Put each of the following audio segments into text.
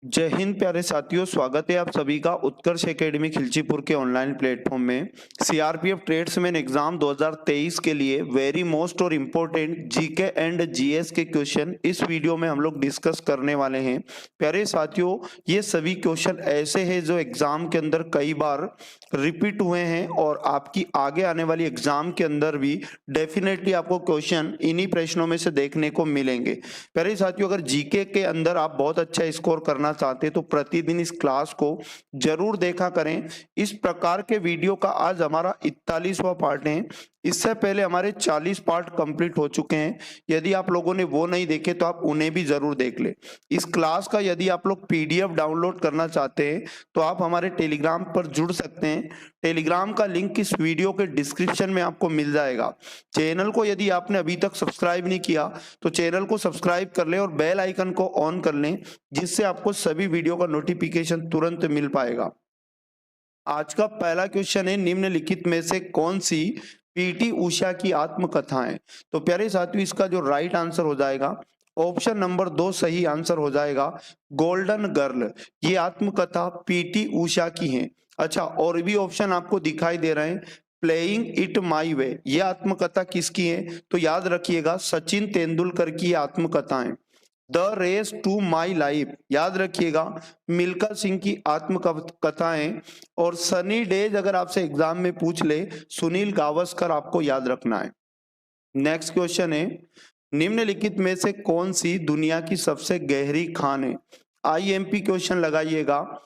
जय हिंद प्यारे साथियों, स्वागत है आप सभी का उत्कर्ष एकेडमी खिलचीपुर के ऑनलाइन प्लेटफॉर्म में। सीआरपीएफ ट्रेड्समैन एग्जाम 2023 के लिए वेरी मोस्ट और इम्पोर्टेंट जीके एंड जीएस के क्वेश्चन इस वीडियो में हम लोग डिस्कस करने वाले हैं। प्यारे साथियों, ये सभी क्वेश्चन ऐसे हैं जो एग्जाम के अंदर कई बार रिपीट हुए हैं और आपकी आगे आने वाली एग्जाम के अंदर भी डेफिनेटली आपको क्वेश्चन इन्हीं प्रश्नों में से देखने को मिलेंगे। प्यारे साथियों, अगर जीके के अंदर आप बहुत अच्छा स्कोर करना चाहते हैं तो प्रतिदिन इस क्लास को जरूर देखा करें। इस प्रकार के वीडियो का आज हमारा 41वां पार्ट है। इससे पहले हमारे 40 पार्ट कंप्लीट हो चुके हैं। यदि आप लोगों ने वो नहीं देखे तो आप उन्हें भी जरूर देख ले। इस क्लास का यदि आप लोग पीडीएफ डाउनलोड करना चाहते हैं तो आप हमारे टेलीग्राम पर जुड़ सकते हैं। टेलीग्राम का लिंक इस वीडियो के डिस्क्रिप्शन में आपको मिल जाएगा। चैनल को यदि आपने अभी तक सब्सक्राइब नहीं किया तो चैनल को सब्सक्राइब कर लें और बेल आइकन को ऑन कर लें, जिससे आपको सभी वीडियो का नोटिफिकेशन तुरंत मिल पाएगा। आज का पहला क्वेश्चन है, निम्नलिखित में से कौन सी पीटी उषा की आत्मकथा है? तो प्यारे साथियों, इसका जो राइट आंसर हो जाएगा ऑप्शन नंबर 2 सही आंसर हो जाएगा, गोल्डन गर्ल। ये आत्मकथा पीटी उषा की है। अच्छा, और भी ऑप्शन आपको दिखाई दे रहे हैं। प्लेइंग इट माई वे, ये आत्मकथा किसकी है? तो याद रखिएगा सचिन तेंदुलकर की आत्मकथा है। The race to my life, याद रखिएगा मिल्खा सिंह की आत्मकथाएं। और सनी डेज अगर आपसे एग्जाम में पूछ ले, सुनील गावस्कर आपको याद रखना है। नेक्स्ट क्वेश्चन है, निम्नलिखित में से कौन सी दुनिया की सबसे गहरी खान है? आईएमपी क्वेश्चन लगाइएगा।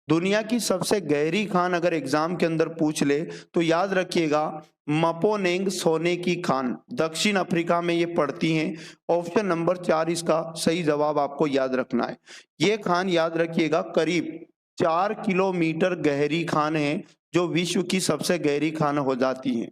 दुनिया की सबसे गहरी खान अगर एग्जाम के अंदर पूछ ले तो याद रखिएगा मपोनेंग सोने की खान, दक्षिण अफ्रीका में ये पड़ती हैं। ऑप्शन नंबर 4 इसका सही जवाब आपको याद रखना है। ये खान याद रखिएगा करीब 4 किलोमीटर गहरी खान है, जो विश्व की सबसे गहरी खान हो जाती है।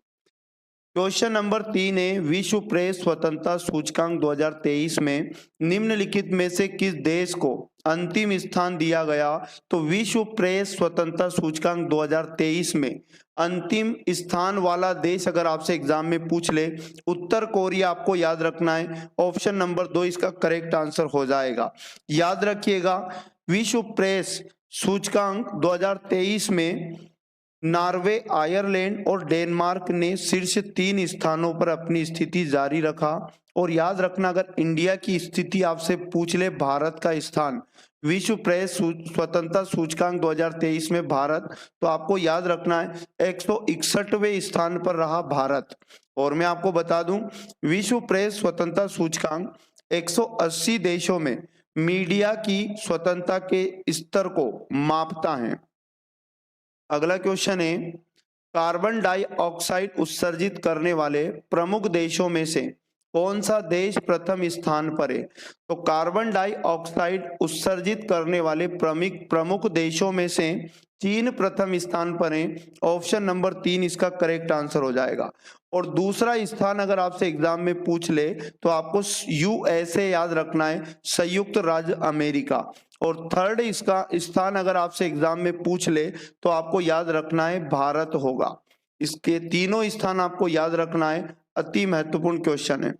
क्वेश्चन नंबर 3 है, विश्व प्रेस स्वतंत्रता सूचकांक 2023 में निम्नलिखित में से किस देश को अंतिम स्थान दिया गया? तो विश्व प्रेस स्वतंत्रता सूचकांक 2023 में अंतिम स्थान वाला देश अगर आपसे एग्जाम में पूछ ले, उत्तर कोरिया आपको याद रखना है। ऑप्शन नंबर 2 इसका करेक्ट आंसर हो जाएगा। याद रखिएगा विश्व प्रेस सूचकांक 2023 में नॉर्वे, आयरलैंड और डेनमार्क ने शीर्ष 3 स्थानों पर अपनी स्थिति जारी रखा। और याद रखना अगर इंडिया की स्थिति आपसे पूछ ले, भारत का स्थान विश्व प्रेस स्वतंत्रता सूचकांक 2023 में भारत, तो आपको याद रखना है 161वें स्थान पर रहा भारत। और मैं आपको बता दूं विश्व प्रेस स्वतंत्रता सूचकांक 180 देशों में मीडिया की स्वतंत्रता के स्तर को मापता है। अगला क्वेश्चन है, कार्बन डाइऑक्साइड उत्सर्जित करने वाले प्रमुख देशों में से कौन सा देश प्रथम स्थान पर है? तो कार्बन डाइऑक्साइड उत्सर्जित करने वाले प्रमुख देशों में से चीन प्रथम स्थान पर है। ऑप्शन नंबर 3 इसका करेक्ट आंसर हो जाएगा। और दूसरा स्थान अगर आपसे एग्जाम में पूछ ले तो आपको यूएसए याद रखना है, संयुक्त राज्य अमेरिका। और थर्ड इसका स्थान अगर आपसे एग्जाम में पूछ ले तो आपको याद रखना है भारत होगा। इसके तीनों स्थान आपको याद रखना है, अति महत्वपूर्ण क्वेश्चन है।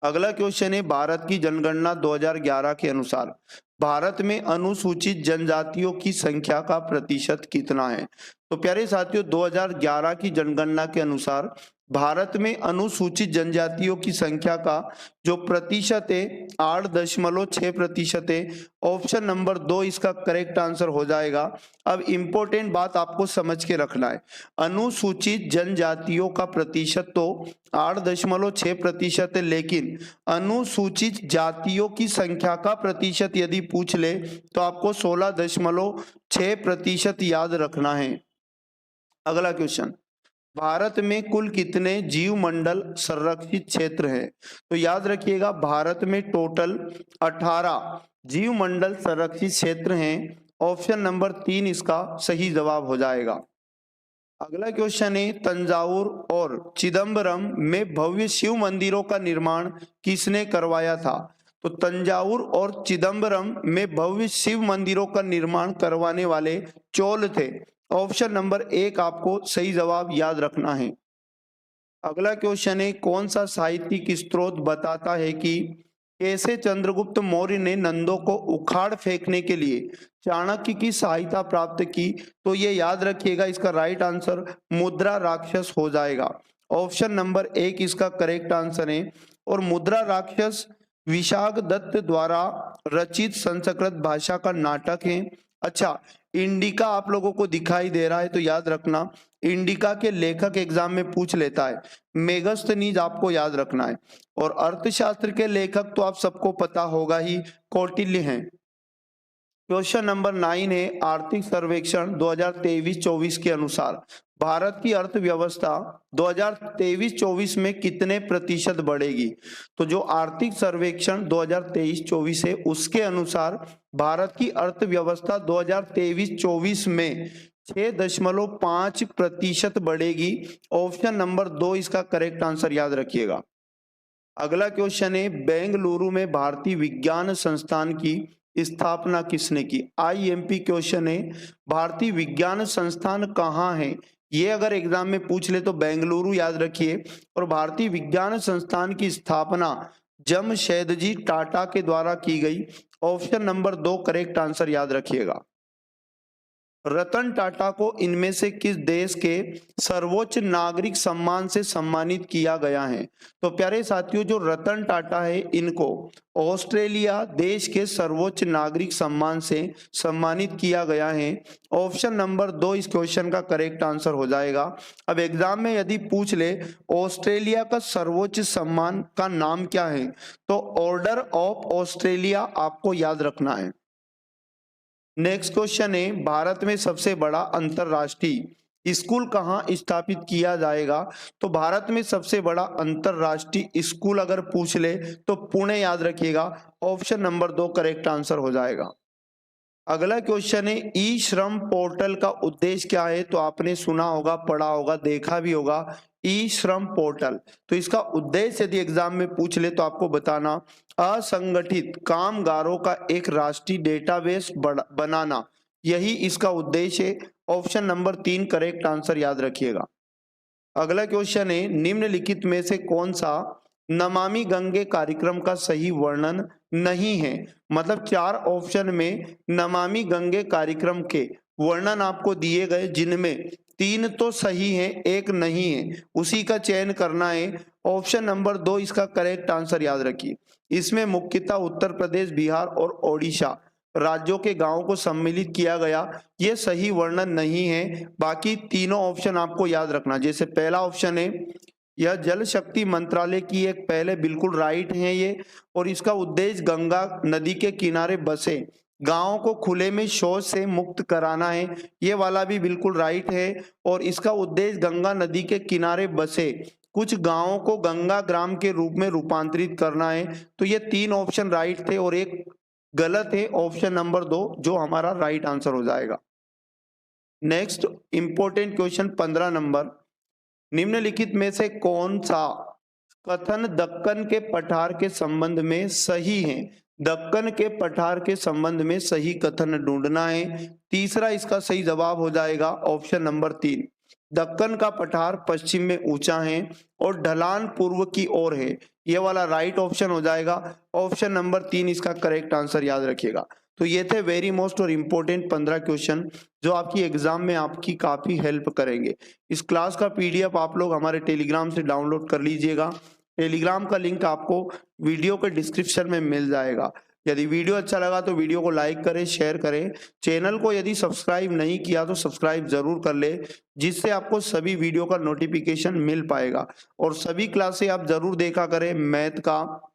अगला क्वेश्चन है, भारत की जनगणना 2011 के अनुसार भारत में अनुसूचित जनजातियों की संख्या का प्रतिशत कितना है? तो प्यारे साथियों, 2011 की जनगणना के अनुसार भारत में अनुसूचित जनजातियों की संख्या का जो प्रतिशत है 8.6% है। ऑप्शन नंबर 2 इसका करेक्ट आंसर हो जाएगा। अब इंपॉर्टेंट बात आपको समझ के रखना है, अनुसूचित जनजातियों का प्रतिशत तो 8.6% है, लेकिन अनुसूचित जातियों की संख्या का प्रतिशत यदि पूछ ले तो आपको 16.6% याद रखना है। अगला क्वेश्चन, भारत में कुल कितने जीवमंडल संरक्षित क्षेत्र हैं? तो याद रखिएगा भारत में टोटल 18 जीवमंडल संरक्षित क्षेत्र हैं। ऑप्शन नंबर 3 इसका सही जवाब हो जाएगा। अगला क्वेश्चन है, तंजावुर और चिदम्बरम में भव्य शिव मंदिरों का निर्माण किसने करवाया था? तो तंजावुर और चिदम्बरम में भव्य शिव मंदिरों का निर्माण करवाने वाले चोल थे। ऑप्शन नंबर 1 आपको सही जवाब याद रखना है। अगला क्वेश्चन है, कौन सा साहित्यिक स्रोत बताता है कि कैसे चंद्रगुप्त मौर्य ने नंदों को उखाड़ फेंकने के लिए चाणक्य की सहायता प्राप्त की? तो ये याद रखिएगा, इसका राइट आंसर मुद्रा राक्षस हो जाएगा। ऑप्शन नंबर 1 इसका करेक्ट आंसर है। और मुद्रा राक्षस विशाख दत्त द्वारा रचित संस्कृत भाषा का नाटक है। अच्छा, इंडिका आप लोगों को दिखाई दे रहा है तो याद रखना, इंडिका के लेखक एग्जाम में पूछ लेता है। मेगस्थनीज आपको याद रखना है। और अर्थशास्त्र के लेखक तो आप सबको पता होगा ही, कौटिल्य हैं। क्वेश्चन नंबर 9 है, आर्थिक सर्वेक्षण 2023-24 के अनुसार भारत की अर्थव्यवस्था 2023-24 में कितने प्रतिशत बढ़ेगी? तो जो आर्थिक सर्वेक्षण 2023-24 है उसके अनुसार भारत की अर्थव्यवस्था 2023-24 में 6.5% बढ़ेगी। ऑप्शन नंबर 2 इसका करेक्ट आंसर याद रखिएगा। अगला क्वेश्चन है, बेंगलुरु में भारतीय विज्ञान संस्थान की स्थापना किसने की? आईएमपी क्वेश्चन है, भारतीय विज्ञान संस्थान कहाँ है? ये अगर एग्जाम में पूछ ले तो बेंगलुरु याद रखिए। और भारतीय विज्ञान संस्थान की स्थापना जमशेदजी टाटा के द्वारा की गई। ऑप्शन नंबर 2 करेक्ट आंसर याद रखिएगा। रतन टाटा को इनमें से किस देश के सर्वोच्च नागरिक सम्मान से सम्मानित किया गया है? तो प्यारे साथियों, जो रतन टाटा है इनको ऑस्ट्रेलिया देश के सर्वोच्च नागरिक सम्मान से सम्मानित किया गया है। ऑप्शन नंबर 2 इस क्वेश्चन का करेक्ट आंसर हो जाएगा। अब एग्जाम में यदि पूछ ले ऑस्ट्रेलिया का सर्वोच्च सम्मान का नाम क्या है, तो ऑर्डर ऑफ ऑस्ट्रेलिया आपको याद रखना है। नेक्स्ट क्वेश्चन है, भारत में सबसे बड़ा अंतरराष्ट्रीय स्कूल कहाँ स्थापित किया जाएगा? तो भारत में सबसे बड़ा अंतरराष्ट्रीय स्कूल अगर पूछ ले तो पुणे याद रखिएगा। ऑप्शन नंबर 2 करेक्ट आंसर हो जाएगा। अगला क्वेश्चन है, ई श्रम पोर्टल का उद्देश्य क्या है? तो आपने सुना होगा, पढ़ा होगा, देखा भी होगा, ई श्रम पोर्टल। तो इसका उद्देश्य यदि एग्जाम में पूछ ले तो आपको बताना, असंगठित कामगारों का एक राष्ट्रीय डेटाबेस बनाना, यही इसका उद्देश्य है। ऑप्शन नंबर 3 करेक्ट आंसर याद रखिएगा। अगला क्वेश्चन है, निम्नलिखित में से कौन सा नमामि गंगे कार्यक्रम का सही वर्णन नहीं है? मतलब 4 ऑप्शन में नमामि गंगे कार्यक्रम के वर्णन आपको दिए गए, जिनमें 3 तो सही हैं, 1 नहीं है, उसी का चयन करना है। ऑप्शन नंबर 2 इसका करेक्ट आंसर याद रखिए। इसमें मुख्यतः उत्तर प्रदेश, बिहार और ओडिशा राज्यों के गांवों को सम्मिलित किया गया, ये सही वर्णन नहीं है। बाकी तीनों ऑप्शन आपको याद रखना। जैसे पहला ऑप्शन है, यह जल शक्ति मंत्रालय की एक पहले, बिल्कुल राइट है ये। और इसका उद्देश्य गंगा नदी के किनारे बसे गांवों को खुले में शौच से मुक्त कराना है, ये वाला भी बिल्कुल राइट है। और इसका उद्देश्य गंगा नदी के किनारे बसे कुछ गांवों को गंगा ग्राम के रूप में रूपांतरित करना है। तो ये 3 ऑप्शन राइट थे और एक गलत है, ऑप्शन नंबर 2 जो हमारा राइट आंसर हो जाएगा। नेक्स्ट इंपॉर्टेंट क्वेश्चन 15 नंबर, निम्नलिखित में से कौन सा कथन दक्कन के पठार के संबंध में सही है? दक्कन के पठार के संबंध में सही कथन ढूंढना है। तीसरा इसका सही जवाब हो जाएगा ऑप्शन नंबर 3, दक्कन का पठार पश्चिम में ऊंचा है और ढलान पूर्व की ओर है, ये वाला राइट ऑप्शन हो जाएगा। ऑप्शन नंबर 3 इसका करेक्ट आंसर याद रखिएगा। तो ये थे वेरी मोस्ट और इम्पोर्टेंट 15 क्वेश्चन जो आपकी एग्जाम में आपकी काफी हेल्प करेंगे। इस क्लास का पीडीएफ आप लोग हमारे टेलीग्राम से डाउनलोड कर लीजिएगा। टेलीग्राम का लिंक आपको वीडियो के डिस्क्रिप्शन में मिल जाएगा। यदि वीडियो अच्छा लगा तो वीडियो को लाइक करें, शेयर करें। चैनल को यदि सब्सक्राइब नहीं किया तो सब्सक्राइब जरूर कर ले, जिससे आपको सभी वीडियो का नोटिफिकेशन मिल पाएगा। और सभी क्लासें आप जरूर देखा करें, मैथ का,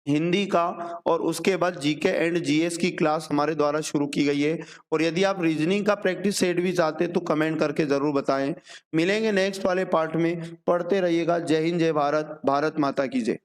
हिंदी का, और उसके बाद जीके एंड जीएस की क्लास हमारे द्वारा शुरू की गई है। और यदि आप रीजनिंग का प्रैक्टिस सेट भी चाहते हैं तो कमेंट करके जरूर बताएं। मिलेंगे नेक्स्ट वाले पार्ट में, पढ़ते रहिएगा। जय हिंद, जय भारत, भारत माता की जय।